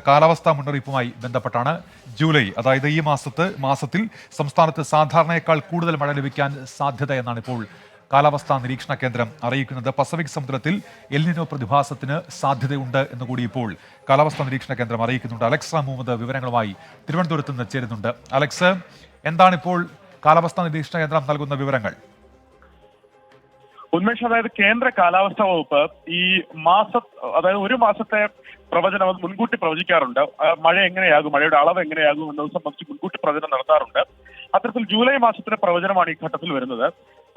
കാലാവസ്ഥാ മുന്നറിയിപ്പുമായി ബന്ധപ്പെട്ടാണ്. ജൂലൈ, അതായത് ഈ മാസത്തിൽ സംസ്ഥാനത്ത് സാധാരണയേക്കാൾ കൂടുതൽ മഴ ലഭിക്കാൻ സാധ്യത എന്നാണ് ഇപ്പോൾ കാലാവസ്ഥാ നിരീക്ഷണ കേന്ദ്രം അറിയിക്കുന്നത്. പസഫിക് സമുദ്രത്തിൽ എൽ നിനോ പ്രതിഭാസത്തിന് സാധ്യതയുണ്ട് എന്നുകൂടി ഇപ്പോൾ കാലാവസ്ഥാ നിരീക്ഷണ കേന്ദ്രം അറിയിക്കുന്നുണ്ട്. അലക്സ് മുഹമ്മദ് വിവരങ്ങളുമായി തിരുവനന്തപുരത്ത് നിന്ന് ചേരുന്നുണ്ട്. അലക്സ്, എന്താണിപ്പോൾ കാലാവസ്ഥാ നിരീക്ഷണ കേന്ദ്രം നൽകുന്ന വിവരങ്ങൾ? ഉന്മേഷ്, അതായത് കേന്ദ്ര കാലാവസ്ഥാ വകുപ്പ് ഈ അതായത് ഒരു മാസത്തെ പ്രവചനം അത് മുൻകൂട്ടി പ്രവചിക്കാറുണ്ട്. മഴ എങ്ങനെയാകും, മഴയുടെ അളവ് എങ്ങനെയാകും എന്നത് സംബന്ധിച്ച് മുൻകൂട്ടി പ്രവചനം നടത്താറുണ്ട്. അത്തരത്തിൽ ജൂലൈ മാസത്തിലെ പ്രവചനമാണ് ഈ ഘട്ടത്തിൽ വരുന്നത്.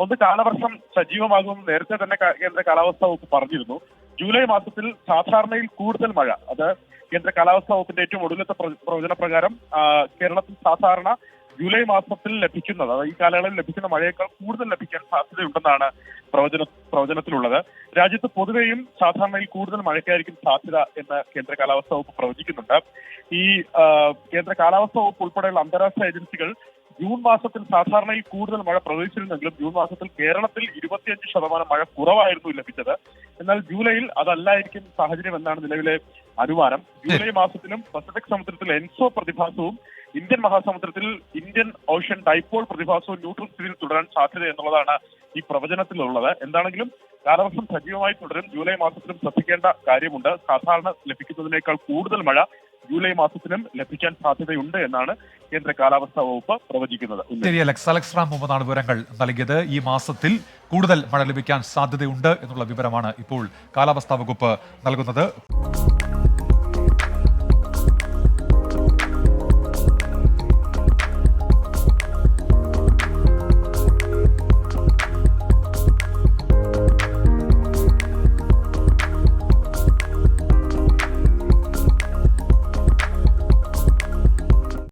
ഒന്ന്, കാലവർഷം സജീവമാകും നേരത്തെ തന്നെ കേന്ദ്ര കാലാവസ്ഥാ വകുപ്പ് പറഞ്ഞിരുന്നു. ജൂലൈ മാസത്തിൽ സാധാരണയിൽ കൂടുതൽ മഴ, അത് കേന്ദ്ര കാലാവസ്ഥാ വകുപ്പിന്റെ ഏറ്റവും ഒടുവിലത്തെ പ്രവചന പ്രകാരം കേരളത്തിൽ സാധാരണ ജൂലൈ മാസത്തിൽ ലഭിക്കുന്നത്, അതായത് ഈ കാലയളവിൽ ലഭിക്കുന്ന മഴയേക്കാൾ കൂടുതൽ ലഭിക്കാൻ സാധ്യതയുണ്ടെന്നാണ് പ്രവചനത്തിലുള്ളത്. രാജ്യത്ത് പൊതുവെയും സാധാരണയിൽ കൂടുതൽ മഴയ്ക്കായിരിക്കും സാധ്യത എന്ന് കേന്ദ്ര കാലാവസ്ഥാ വകുപ്പ് പ്രവചിക്കുന്നുണ്ട്. ഈ കേന്ദ്ര കാലാവസ്ഥാ വകുപ്പ് ഉൾപ്പെടെയുള്ള അന്താരാഷ്ട്ര ഏജൻസികൾ ജൂൺ മാസത്തിൽ സാധാരണയിൽ കൂടുതൽ മഴ പ്രവചിച്ചിരുന്നെങ്കിലും ജൂൺ മാസത്തിൽ കേരളത്തിൽ 25% മഴ കുറവായിരുന്നു ലഭിച്ചത്. എന്നാൽ ജൂലൈയിൽ അതല്ലായിരിക്കും സാഹചര്യം എന്നാണ് നിലവിലെ അനുമാനം. ജൂലൈ മാസത്തിലും പസഫിക് സമുദ്രത്തിൽ എൻസോ പ്രതിഭാസവും ഇന്ത്യൻ മഹാസമുദ്രത്തിൽ ഇന്ത്യൻ ഓഷ്യൻ ഡൈപോൾ പ്രതിഭാസവും ന്യൂട്രൽ സ്ഥിതിയിൽ തുടരാൻ സാധ്യത എന്നുള്ളതാണ് ഈ പ്രവചനത്തിലുള്ളത്. എന്താണെങ്കിലും കാലവർഷം സജീവമായി തുടരും. ജൂലൈ മാസത്തിലും ശ്രദ്ധിക്കേണ്ട കാര്യമുണ്ട്. സാധാരണ ലഭിക്കുന്നതിനേക്കാൾ കൂടുതൽ മഴ ജൂലൈ മാസത്തിലും ലഭിക്കാൻ സാധ്യതയുണ്ട് എന്നാണ് കേന്ദ്ര കാലാവസ്ഥാ വകുപ്പ് പ്രവചിക്കുന്നത്. ശരി അലക്സ് മുഹമ്മദാണ് വിവരങ്ങൾ നൽകിയത്. ഈ മാസത്തിൽ കൂടുതൽ മഴ ലഭിക്കാൻ സാധ്യതയുണ്ട് എന്നുള്ള വിവരമാണ് ഇപ്പോൾ കാലാവസ്ഥാ വകുപ്പ് നൽകുന്നത്.